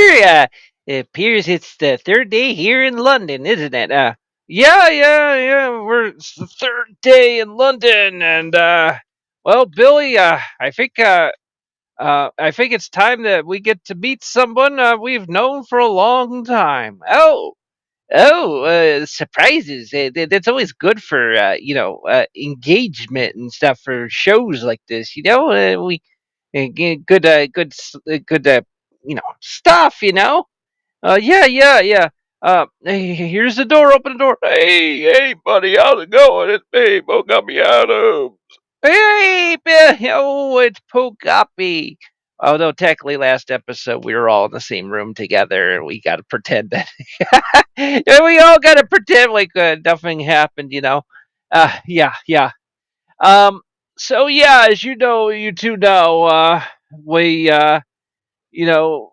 sure. It appears it's the third day here in London, isn't it? Yeah. It's the third day in London, and well, Billy, I think it's time that we get to meet someone we've known for a long time. Surprises. That's always good for engagement and stuff for shows like this. We good good stuff. Yeah. Here's the door. Open the door. Hey, buddy, how's it going? It's me, Mogami Adams. Hey, Bill. Oh, it's Pogapi. Although technically, last episode we were all in the same room together, and we got to pretend that we all got to pretend like nothing happened. Yeah. Um. So yeah, as you two know, we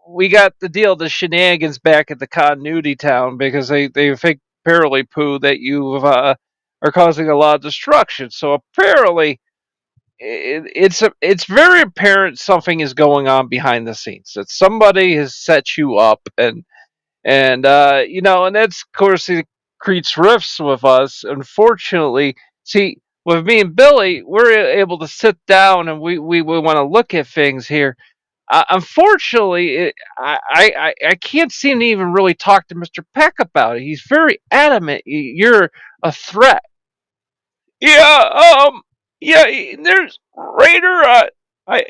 we got the deal, the shenanigans back at the continuity town because they think apparently Pooh that you are causing a lot of destruction. So apparently it's very apparent something is going on behind the scenes. That somebody has set you up, and that's of course it creates rifts with us. Unfortunately, see, with me and Billy, we're able to sit down and we want to look at things here. Unfortunately, I can't seem to even really talk to Mr. Peck about it. He's very adamant. You're a threat. Yeah, yeah, there's Raider.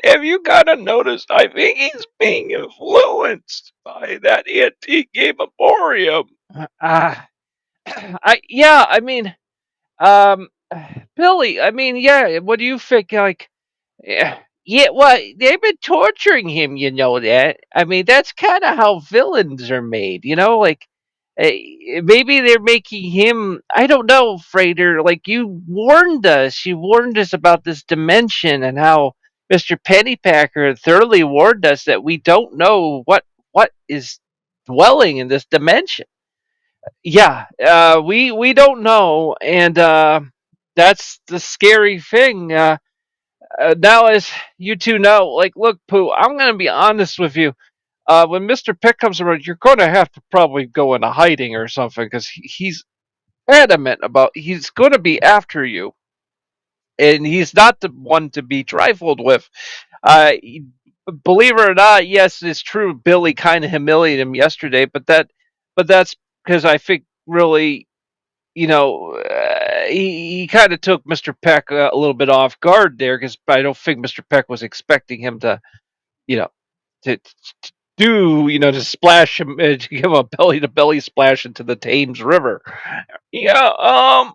Have you kind of noticed? I think he's being influenced by that antique game Emporium. Uh, yeah, I mean, um, Billy, I mean, yeah, what do you think? Like, yeah, well, they've been torturing him, that. I mean, that's kind of how villains are made, like, maybe they're making him, I don't know, Frater, like, you warned us about this dimension and how Mr. Pennypacker thoroughly warned us that we don't know what is dwelling in this dimension. Yeah, we don't know, and that's the scary thing. Now, as you two know, like, look, Pooh, I'm gonna be honest with you. When Mister Pick comes around, you're gonna have to probably go into hiding or something because he's adamant about he's gonna be after you, and he's not the one to be trifled with. Uh, Believe it or not, yes, it's true. Billy kind of humiliated him yesterday, but that's because I think really he kind of took Mr. Peck a little bit off guard there because I don't think Mr. Peck was expecting him to, you know, to do, to splash him, to give him a belly to belly splash into the Thames River. Yeah,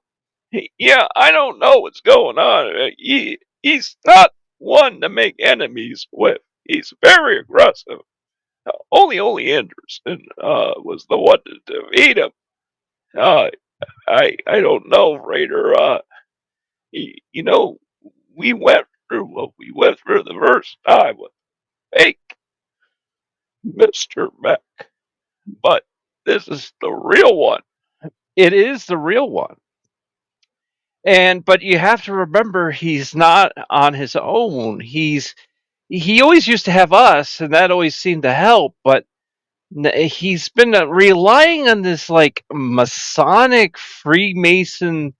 yeah, I don't know what's going on. He's not one to make enemies with. He's very aggressive. Only Anderson was the one to defeat him. Uh, I don't know, Raider. You know, we went through what we went through the first time with fake Mr. Mac, but this is the real one. It is the real one. But you have to remember he's not on his own. He always used to have us, and that always seemed to help. But he's been relying on this like Masonic Freemason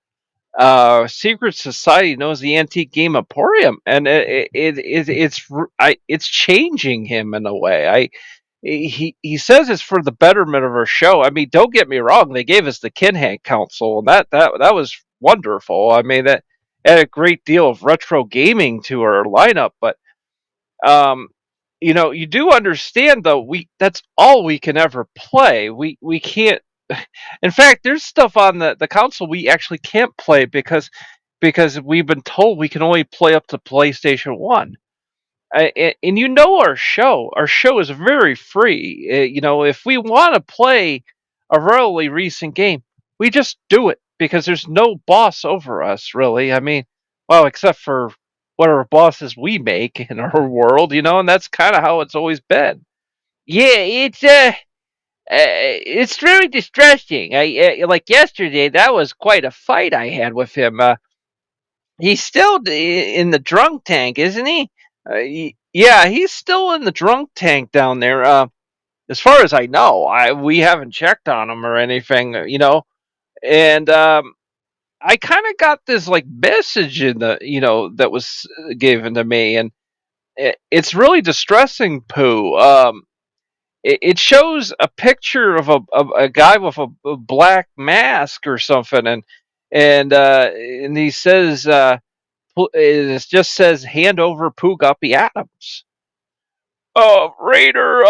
secret society known as the Antique Game Emporium, and it's changing him in a way. He says it's for the betterment of our show. I mean, don't get me wrong; they gave us the Kinhang Council, and that was wonderful. I mean, that added a great deal of retro gaming to our lineup, but um, you do understand though. We That's all we can ever play. We can't. In fact, there's stuff on the console we actually can't play because we've been told we can only play up to PlayStation One. And our show. Our show is very free. If we want to play a relatively recent game, we just do it because there's no boss over us, really. I mean, well, except for whatever bosses we make in our world, and that's kind of how it's always been. Yeah, it's very distressing. Like yesterday, that was quite a fight I had with him. He's still in the drunk tank, isn't he? Yeah, he's still in the drunk tank down there. as far as I know, we haven't checked on him or anything, and I kind of got this like message in the that was given to me, and it's really distressing. Pooh. It shows a picture of a guy with a black mask or something, and he says it just says hand over Pooh Guppy Adams. Raider,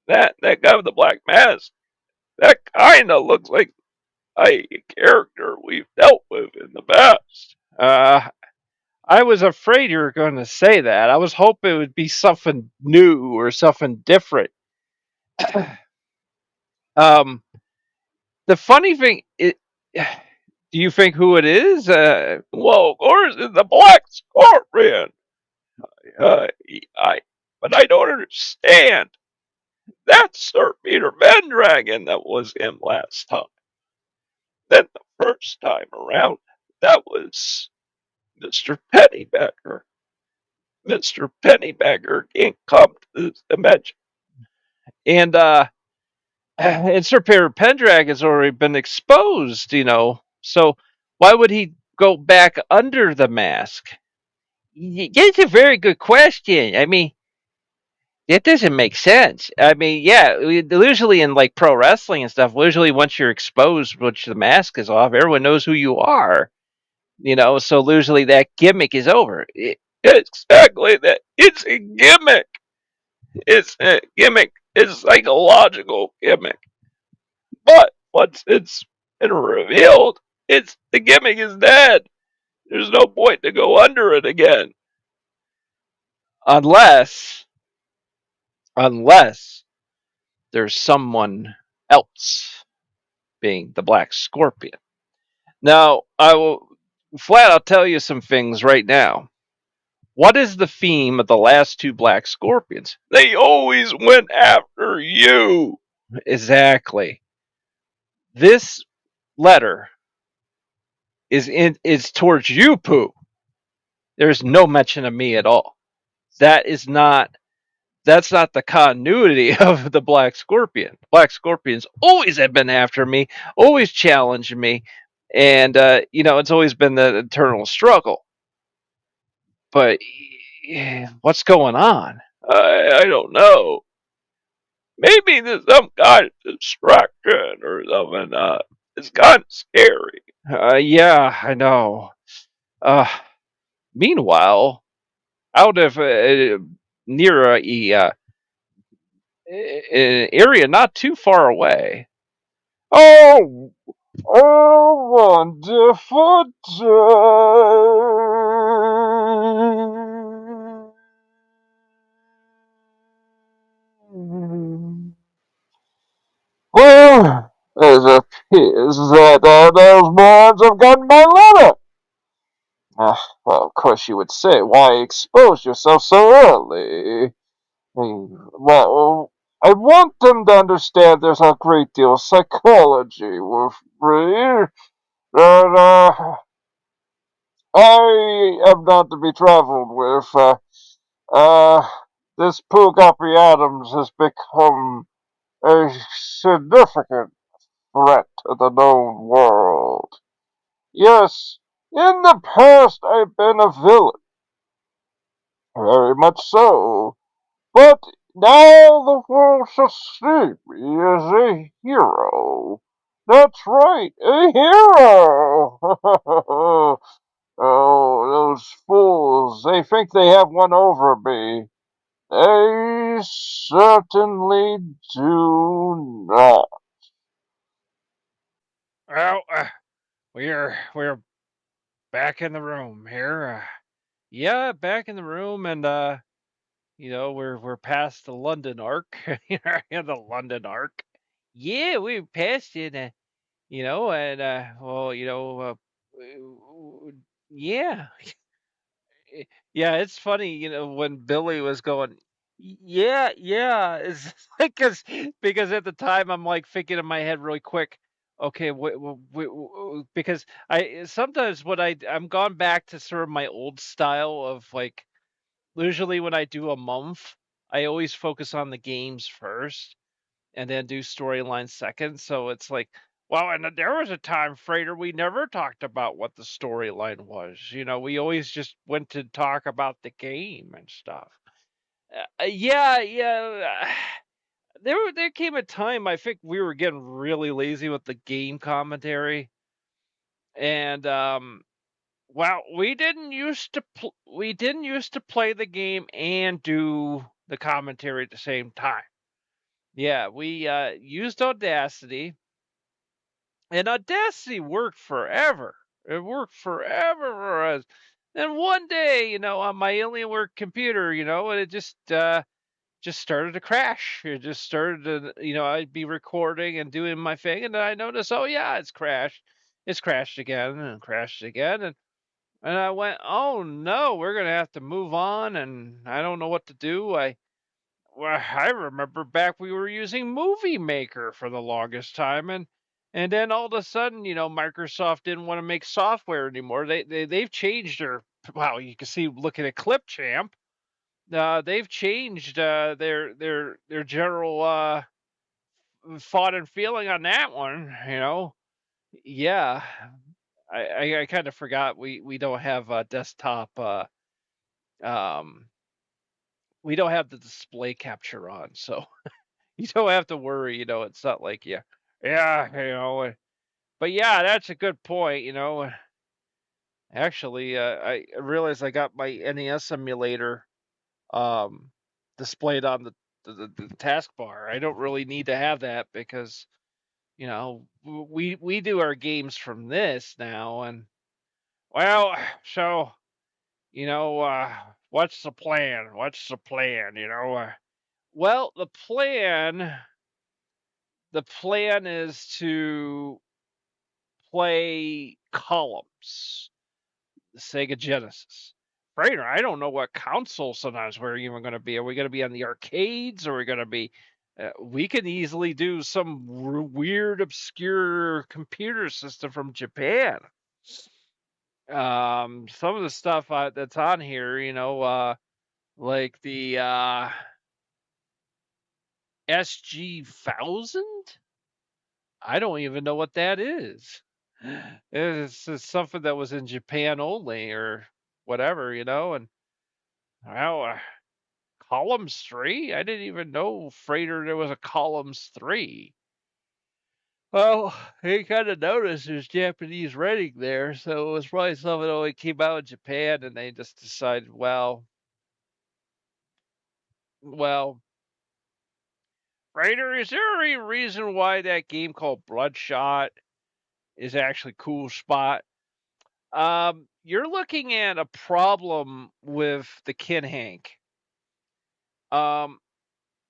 that guy with the black mask, that kind of looks like a character we've dealt with in the past. Uh, I was afraid you were going to say that. I was hoping it would be something new or something different. um, the funny thing, do you think who it is? Well, of course, it's the Black Scorpion. Uh, I, but I don't understand. That's Sir Peter Pendragon that was him last time. Then the first time around, that was Mr. Pennybacker. Mr. Pennybacker can't come to this dimension. And and Sir Peter Pendragon has already been exposed, So why would he go back under the mask? That's a very good question. I mean, that doesn't make sense. I mean, yeah, usually in like pro wrestling and stuff, usually once you're exposed, once the mask is off, everyone knows who you are. So usually that gimmick is over. Exactly that. It's a gimmick. It's a gimmick. It's a psychological gimmick. But once it's been revealed, it's the gimmick is dead. There's no point to go under it again. unless unless there's someone else being the Black Scorpion. Now, I will flat out tell you some things right now. What is the theme of the last two Black Scorpions? They always went after you. Exactly. This letter is towards you, Pooh. There's no mention of me at all. That is not that's not the continuity of the Black Scorpion. Black Scorpions always have been after me, always challenging me, and it's always been the eternal struggle. But what's going on? I don't know. Maybe there's some kind of distraction or something. It's kind of scary. Yeah, I know. Uh, Meanwhile, out of near an area not too far away. Oh, oh, wonderful day. Well, it appears that those boys have gotten my letter. Well, of course you would say, why expose yourself so early? Well, I want them to understand there's a great deal of psychology with me. That I am not to be traveled with. Uh, this Pugapi Adams has become a significant threat to the known world. Yes, in the past I've been a villain, very much so, but now the world shall see me as a hero. That's right, a hero! Oh, those fools, they think they have one over me. They certainly do not. Well, we're back in the room here. Yeah, back in the room, and we're past the London arc. The London arc. Yeah, we passed it. And well, yeah, yeah. It's funny, when Billy was going. Yeah, yeah. It's like because at the time I'm like thinking in my head really quick. Okay, because I sometimes what I'm gone back to sort of my old style of like usually when I do a month. I always focus on the games first and then do storyline second. So it's like, well, and there was a time, Frater, we never talked about what the storyline was. We always just went to talk about the game and stuff. Yeah, yeah. There came a time I think we were getting really lazy with the game commentary, and well, we didn't used to play the game and do the commentary at the same time. Yeah, we used Audacity, and Audacity worked forever. It worked forever for us. And one day, on my Alienware computer, and it just started to crash. It just started to, I'd be recording and doing my thing, and then I noticed, oh yeah, it's crashed. It's crashed again and crashed again, and I went, oh no, we're gonna have to move on, and I don't know what to do. I remember back we were using Movie Maker for the longest time, and then all of a sudden, Microsoft didn't want to make software anymore. They've changed their, wow, you can see looking at Clipchamp. They've changed their general thought and feeling on that one. Yeah, I kind of forgot we don't have a desktop. Um, we don't have the display capture on, so you don't have to worry. It's not like yeah, But yeah, that's a good point. Actually, I realized I got my NES emulator um displayed on the taskbar. I don't really need to have that because we do our games from this now, and well, so what's the plan? What's the plan? Well, the plan is to play Columns, the Sega Genesis. Frater, I don't know what console sometimes we're even going to be. Are we going to be on the arcades? Or are we going to be? We can easily do some weird, obscure computer system from Japan. Some of the stuff that's on here, like the SG 1000. I don't even know what that is. It's something that was in Japan only, or whatever, and well, Columns 3? I didn't even know, Frater, there was a Columns 3. Well, he kind of noticed there's Japanese writing there, so it was probably something that only came out in Japan, and they just decided, well, Frater, is there any reason why that game called Bloodshot is actually Cool Spot? You're looking at a problem with the Kin Hank. Um,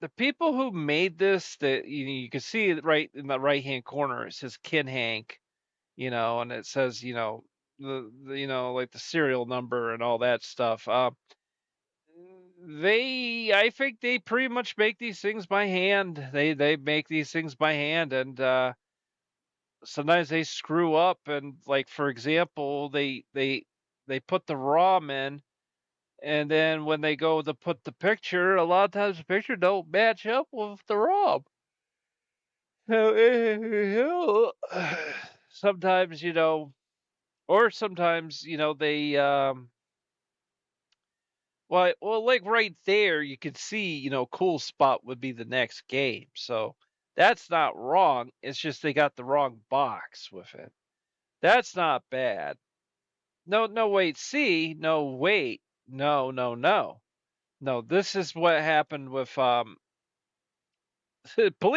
the people who made this, that you can see it right in the right hand corner. It says Kin Hank, and it says like the serial number and all that stuff. I think they pretty much make these things by hand. They make these things by hand, and sometimes they screw up. And like for example, they put the ROM in, and then when they go to put the picture, a lot of times the picture don't match up with the ROM. So, sometimes, or sometimes, they well, like right there, you can see, Cool Spot would be the next game. So that's not wrong. It's just they got the wrong box with it. That's not bad. No, no, wait, see, no, wait, no, no, no. No, this is what happened with believe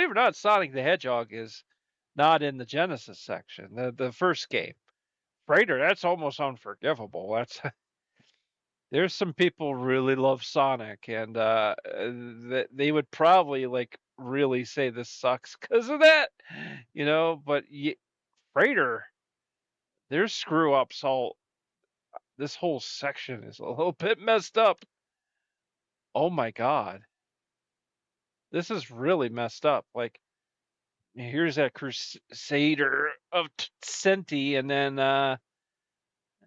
it or not, Sonic the Hedgehog is not in the Genesis section, the first game. Frater, that's almost unforgivable. That's there's some people really love Sonic, and they would probably like really say this sucks because of that, But Frater, there's screw ups all. This whole section is a little bit messed up. Oh my god, this is really messed up. Like, here's that Crusader of Senti, and then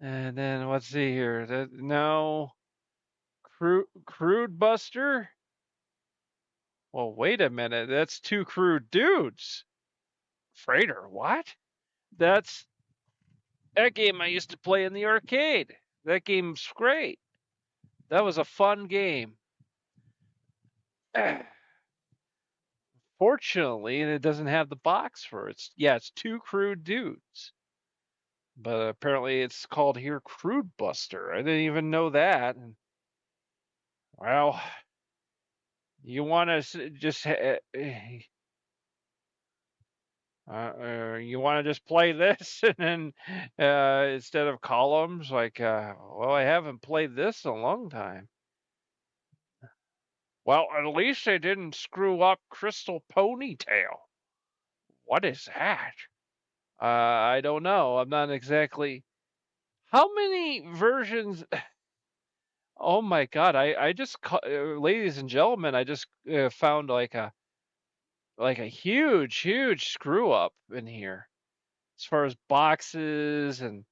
let's see here. No, Crude Buster. Well, wait a minute. That's two crude dudes. Frater, what? That's that game I used to play in the arcade. That game's great. That was a fun game. Fortunately, it doesn't have the box for it. It's two crude dudes. But apparently it's called here Crude Buster. I didn't even know that. Well, you want to just you want to just play this and then instead of columns like well, I haven't played this in a long time. Well, at least they didn't screw up Crystal Ponytail. What is that? I don't know. I'm not exactly. How many versions? Oh my god! I just, ladies and gentlemen, I just found like a huge screw up in here as far as boxes and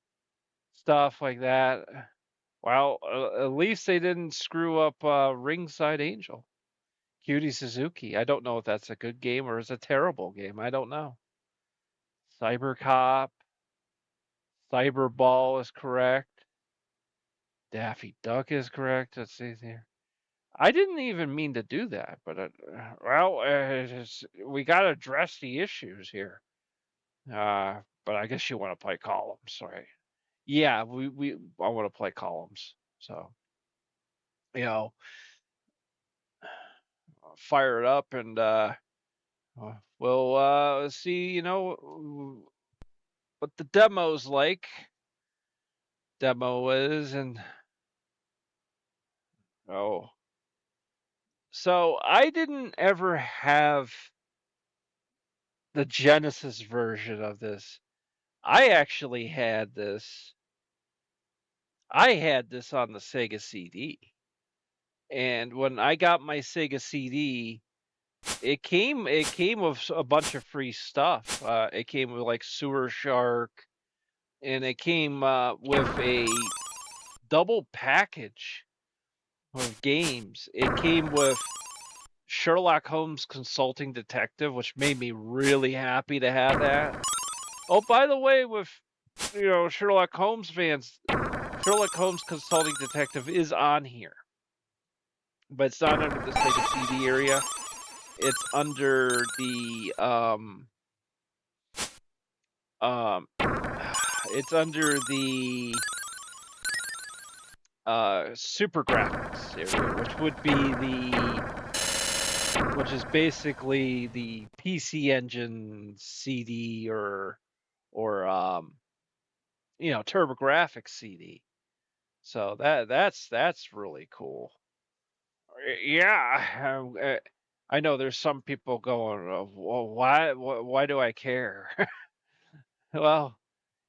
stuff like that. Well, at least they didn't screw up Ringside Angel, Cutie Suzuki. I don't know if that's a good game or is a terrible game. I don't know. Cyber Cop, Cyberball is correct. Daffy Duck is correct. Let's see here. I didn't even mean to do that, but well, we got to address the issues here. But I guess you want to play columns, right? Yeah, we I want to play columns. So, you know, fire it up and we'll see, what the demo's like. Demo is and oh. So, I didn't ever have the Genesis version of this. I actually had this. I had this on the Sega CD. And when I got my Sega CD, it came with a bunch of free stuff. It came with like Sewer Shark, and it came with a double package of games. It came with Sherlock Holmes Consulting Detective, which made me really happy to have that. Oh, by the way, with Sherlock Holmes fans, Sherlock Holmes Consulting Detective is on here, but it's not under the Sega CD area. It's under the um it's under the super graphics area, which is basically the PC Engine CD or TurboGrafx CD. So that's really cool. Yeah, I know there's some people going, well, why do I care? Well,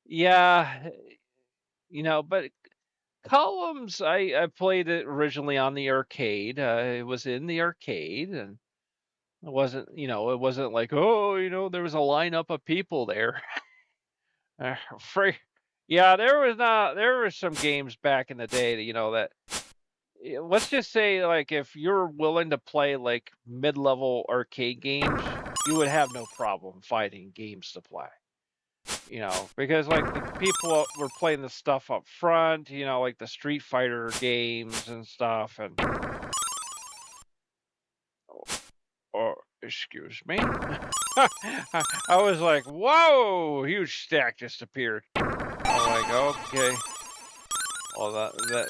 yeah, but Columns, I played it originally on the arcade. It was in the arcade, and it wasn't like, oh, there was a lineup of people there. Free. Yeah, there were some games back in the day that, let's just say, like, if you're willing to play like mid-level arcade games, you would have no problem finding games to play. Because like the people were playing the stuff up front, like the Street Fighter games and stuff, and or excuse me, I was like, whoa, huge stack just appeared. I'm like, okay, well that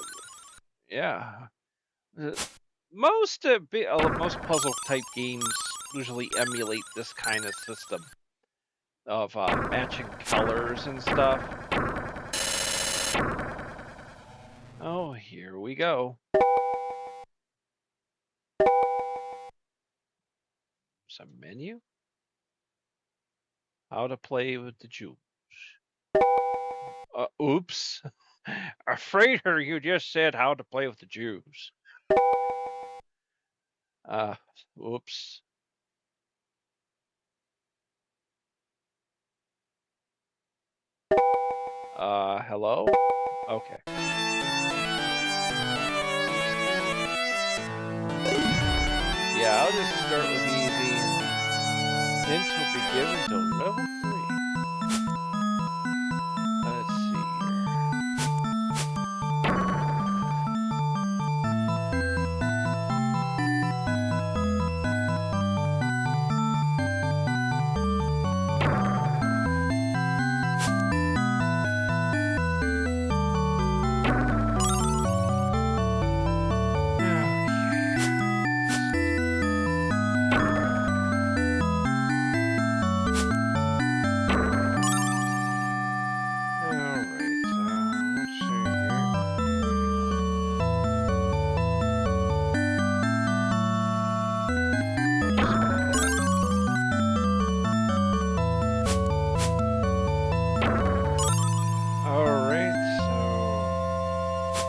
yeah. Most puzzle type games usually emulate this kind of system of matching colors and stuff. Oh, here we go. Some menu. How to play with the Jews. Oops. Frater, you just said how to play with the Jews. Uh, oops. Hello? Okay. Yeah, I'll just start with easy, and hints will be given till level 3. Let's see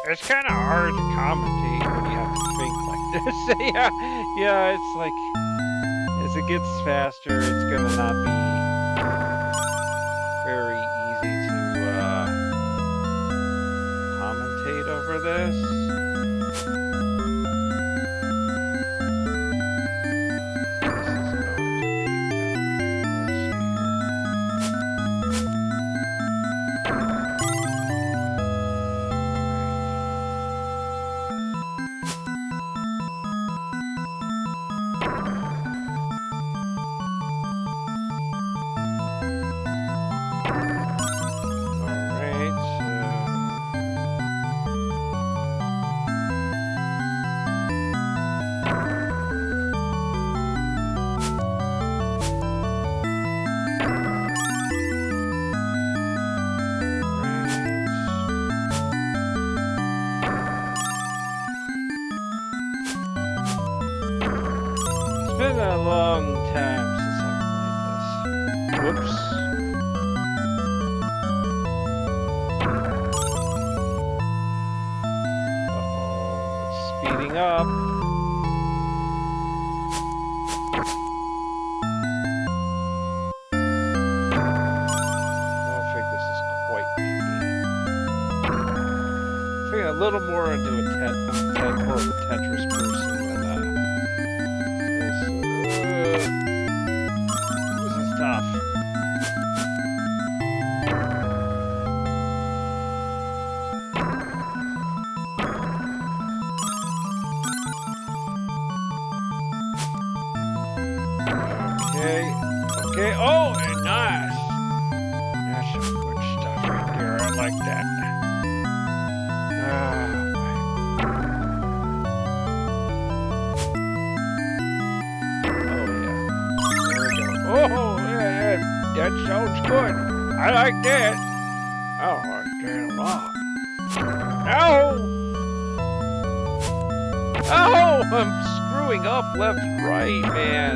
it's kind of hard to commentate when you have to think like this. Yeah, it's like as it gets faster, it's gonna not be very easy to commentate over this. It's been a long time since I've played this. Whoops. Uh-oh, it's speeding up. I don't think this is quite the game. I think a little more into more of a Tetris person than this is tough. Okay. Oh, nice. That's some good stuff right there. I like that. Oh, yeah, that sounds good. I like that. I like that a lot. Ow! Oh, I'm screwing up left and right, man.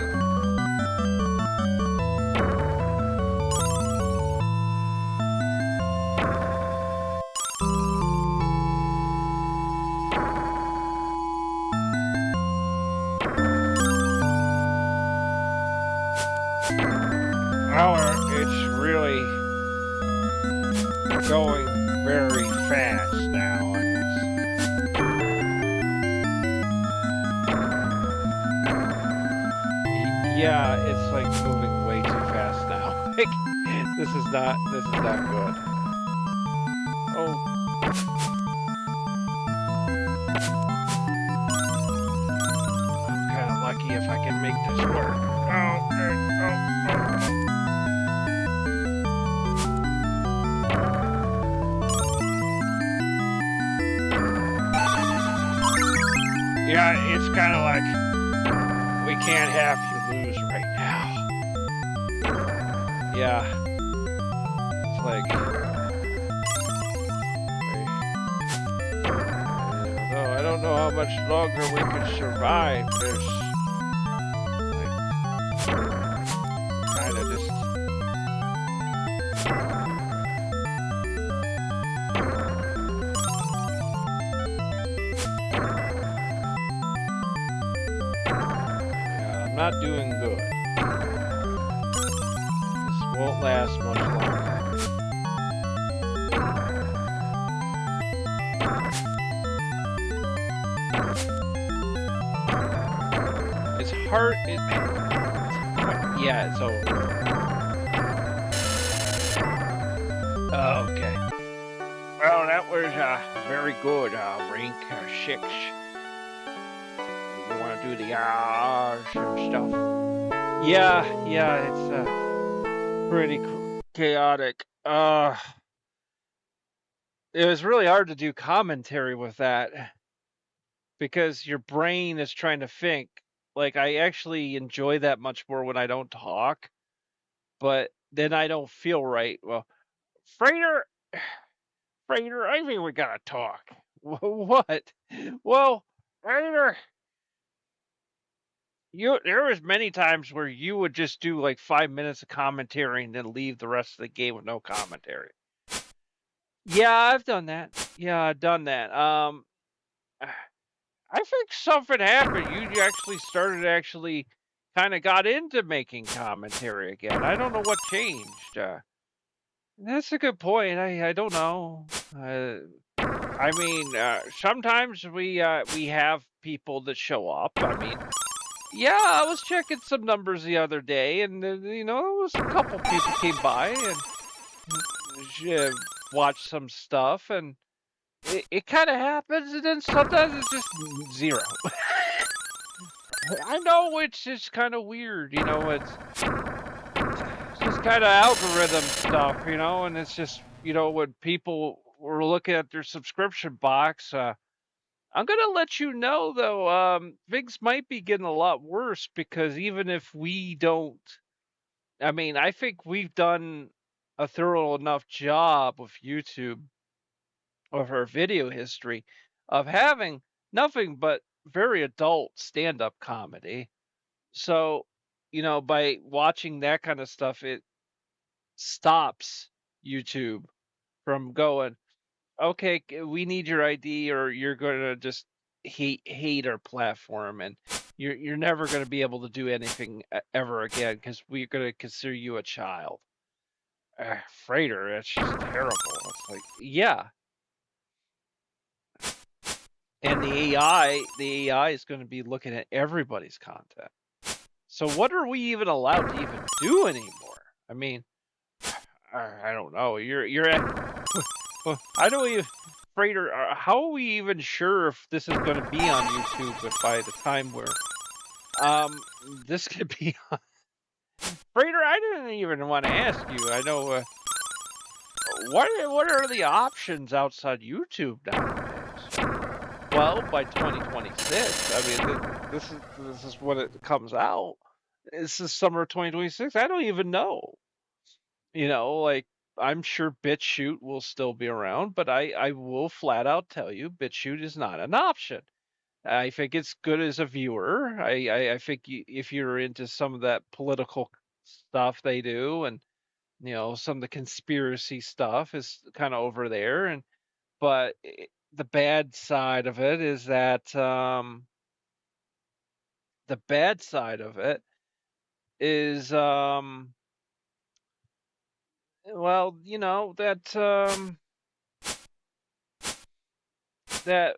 It's really going very fast now. Yeah, it's like moving way too fast now. This is not good. Oh. I'm kind of lucky if I can make this work. Oh. Yeah, it's kind of like we can't have you lose right now. Yeah. It's like I don't know how much longer we can survive this. Like, kind of just. Not doing good. This won't last much longer. It's part is yeah, it's over. Okay. Well, that was very good, Rink 6. You want to do the R's and stuff? Yeah, yeah, it's pretty chaotic. It was really hard to do commentary with that because your brain is trying to think. Like I actually enjoy that much more when I don't talk, but then I don't feel right. Well, Frater, Frater, I think we gotta talk. What? Well, Frater, there was many times where you would just do like 5 minutes of commentary and then leave the rest of the game with no commentary. Yeah, I've done that. Yeah, I've done that. I think something happened. You actually started kind of got into making commentary again. I don't know what changed. That's a good point. I don't know. I mean, sometimes we have people that show up. I mean, yeah, I was checking some numbers the other day, and there was a couple people came by and uh, watched some stuff, and it kind of happens, and then sometimes it's just zero. I know it's just kind of weird, it's just kind of algorithm stuff, and it's just, when people were looking at their subscription box, I'm gonna let you know though, things might be getting a lot worse because even if we don't, I mean, I think we've done a thorough enough job with YouTube of our video history of having nothing but very adult stand-up comedy. So, by watching that kind of stuff, it stops YouTube from going, okay, we need your ID or you're going to just hate our platform and you're never going to be able to do anything ever again because we're going to consider you a child. Frater, that's just terrible. It's like, yeah. And the AI is going to be looking at everybody's content. So what are we even allowed to even do anymore? I mean, I don't know. You're at. Well, I don't even. Frater, how are we even sure if this is going to be on YouTube? But by the time we're this could be. Frater, I didn't even want to ask you. I know. What are the options outside YouTube nowadays? Well, by 2026, I mean, this is when it comes out. This is summer of 2026. I don't even know. Like I'm sure BitChute will still be around, but I will flat out tell you BitChute is not an option. I think it's good as a viewer. I think if you're into some of that political stuff they do, and some of the conspiracy stuff is kind of over there, and but the bad side of it is that the bad side of it is well, that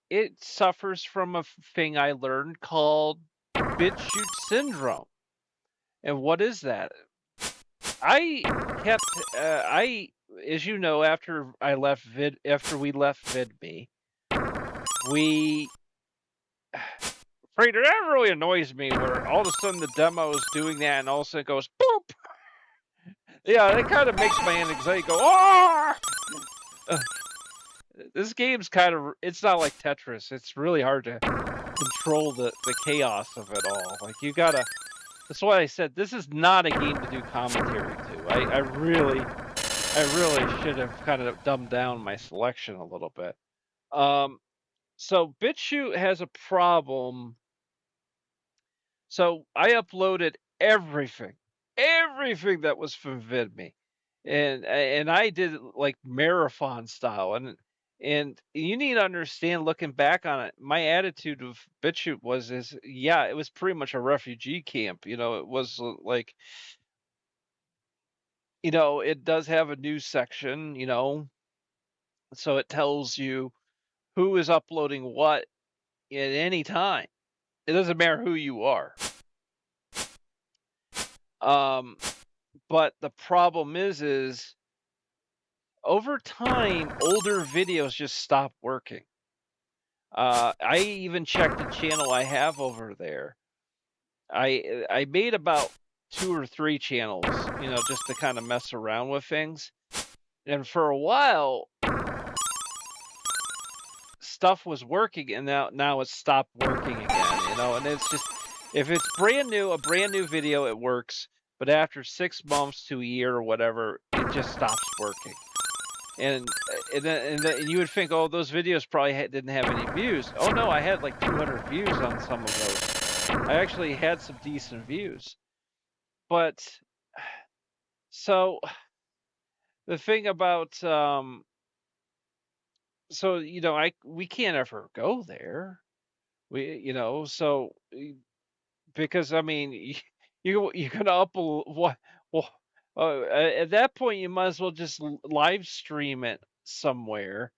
it suffers from a thing I learned called BitChute syndrome. And what is that? I kept I as you know, after we left VidMe, we Frater, that really annoys me where all of a sudden the demo is doing that and all of a sudden it goes boop. Yeah, that kind of makes my anxiety go, oh! This game's kind of, it's not like Tetris. It's really hard to control the chaos of it all. Like you gotta, that's why I said this is not a game to do commentary to. I really should have kind of dumbed down my selection a little bit. So BitChute has a problem. So I uploaded everything that was from VidMe, and I did it like marathon style, and you need to understand, looking back on it, my attitude of BitChute is yeah, it was pretty much a refugee camp. It was like, it does have a news section, so it tells you who is uploading what at any time. It doesn't matter who you are. Um, but the problem is over time, older videos just stop working. I even checked the channel I have over there. I made about 2 or 3 channels, just to kind of mess around with things. And for a while, stuff was working, and now it's stopped working again. And it's just, if it's brand new, a brand new video, it works. But after 6 months to a year or whatever, it just stops working. And you would think, oh, those videos probably didn't have any views. Oh no, I had like 200 views on some of those. I actually had some decent views. But so the thing about so we can't ever go there. Because I mean, you're gonna upload what? Well, at that point, you might as well just live stream it somewhere.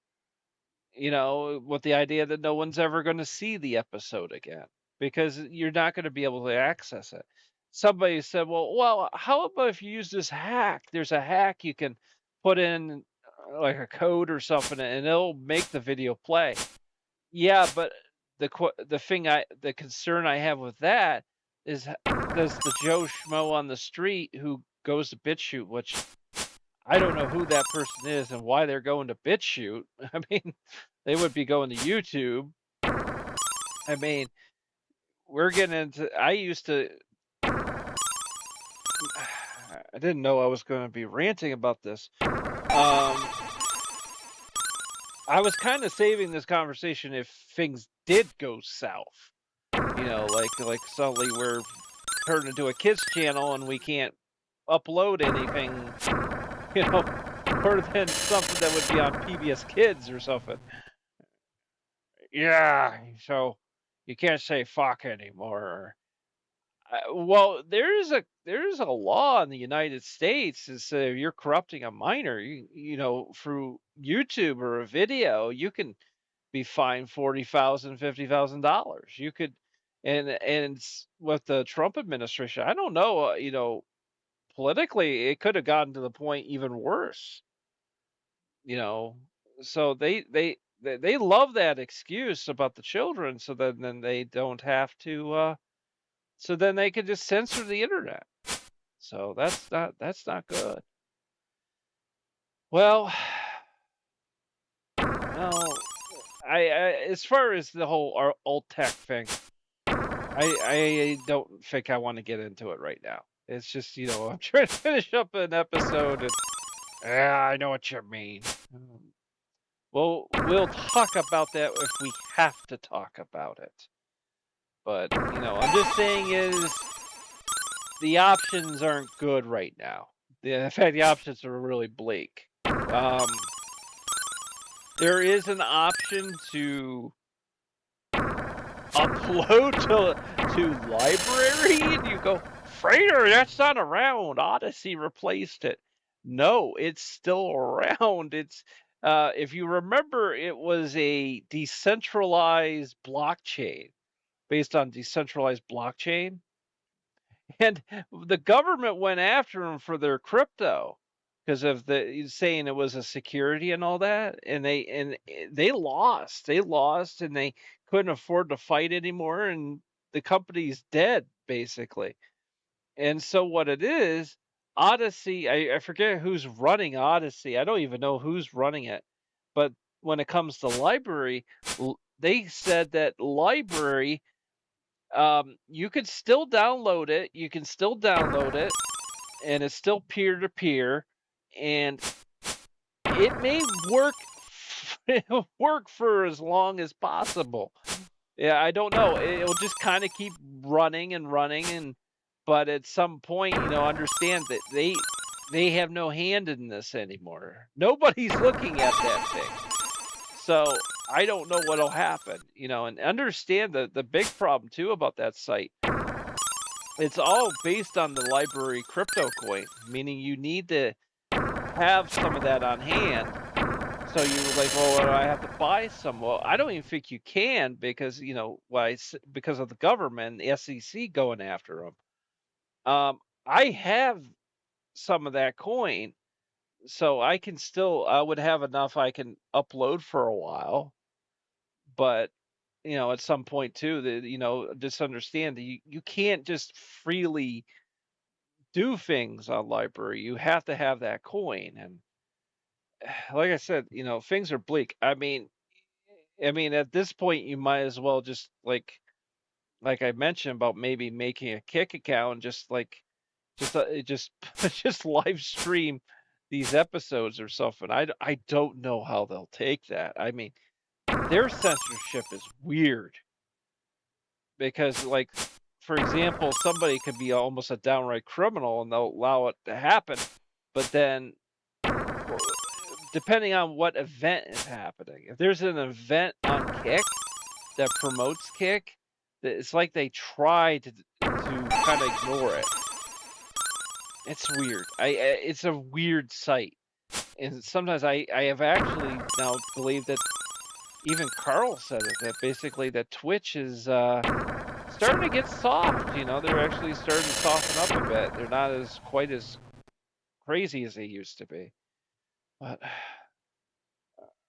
With the idea that no one's ever going to see the episode again because you're not going to be able to access it. Somebody said, "Well, how about if you use this hack? There's a hack you can put in like a code or something, and it'll make the video play." Yeah, but the concern I have with that is, does the Joe Schmo on the street who goes to BitChute, which I don't know who that person is and why they're going to BitChute. I mean, they would be going to YouTube. I mean, we're getting into. I used to. I didn't know I was going to be ranting about this. I was kind of saving this conversation if things did go south. Like suddenly we're turned into a kids channel and we can't upload anything, you know, more than something that would be on PBS Kids or something. Yeah, so you can't say fuck anymore. Well, there is a law in the United States that says if you're corrupting a minor, through YouTube or a video, you can be fined $40,000, $50,000. You could, with the Trump administration, I don't know, politically, it could have gotten to the point even worse. You know, so they love that excuse about the children, so then they don't have to. So then they can just censor the internet. So that's not good. Well, no, I as far as the whole alt tech thing, I don't think I want to get into it right now. It's just I'm trying to finish up an episode, and yeah, I know what you mean. Well, we'll talk about that if we have to talk about it. But I'm just saying is the options aren't good right now. In fact, the options are really bleak. There is an option to upload to library, and you go, Frater, that's not around. Odyssey replaced it. No, it's still around. It's if you remember, it was a decentralized blockchain based on decentralized blockchain. And the government went after them for their crypto because of the saying it was a security and all that, and they lost, and they couldn't afford to fight anymore, and the company's dead basically. And so what it is, Odyssey, I forget who's running Odyssey. I don't even know who's running it, but when it comes to library, they said that library, you could still download it. You can still download it, and it's still peer to peer, and it may work work for as long as possible. Yeah, I don't know. It'll just kind of keep running and running, and but at some point, understand that they have no hand in this anymore. Nobody's looking at that thing. So I don't know what'll happen, and understand the big problem too about that site. It's all based on the library crypto coin, meaning you need to have some of that on hand. So you're like, well, I have to buy some. Well, I don't even think you can because why? Because of the government, the SEC going after them. I have some of that coin, so I can still I would have enough I can upload for a while, but at some point too, that just understand that you can't just freely do things on library. You have to have that coin, and like I said, things are bleak. I mean, at this point, you might as well just like I mentioned about maybe making a Kick account and just just live stream these episodes or something. I don't know how they'll take that. I mean, their censorship is weird because, like, for example, somebody could be almost a downright criminal and they'll allow it to happen, but then depending on what event is happening, if there's an event on Kick that promotes Kick, it's like they try to kind of ignore it. It's weird. It's a weird site, and sometimes I have actually now believed that even Carl said it, that basically that Twitch is starting to get soft. They're actually starting to soften up a bit. They're not as quite as crazy as they used to be. But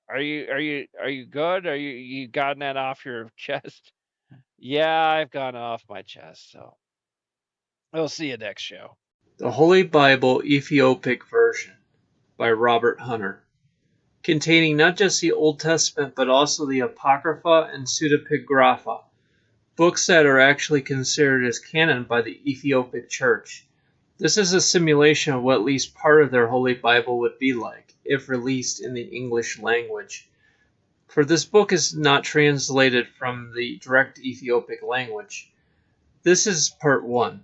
are you good? Are you gotten that off your chest? Yeah, I've gotten off my chest. So we'll see you next show. The Holy Bible Ethiopic Version by Robert Hunter, containing not just the Old Testament but also the Apocrypha and Pseudepigrapha, books that are actually considered as canon by the Ethiopic Church. This is a simulation of what at least part of their Holy Bible would be like, if released in the English language. For this book is not translated from the direct Ethiopic language. This is part 1.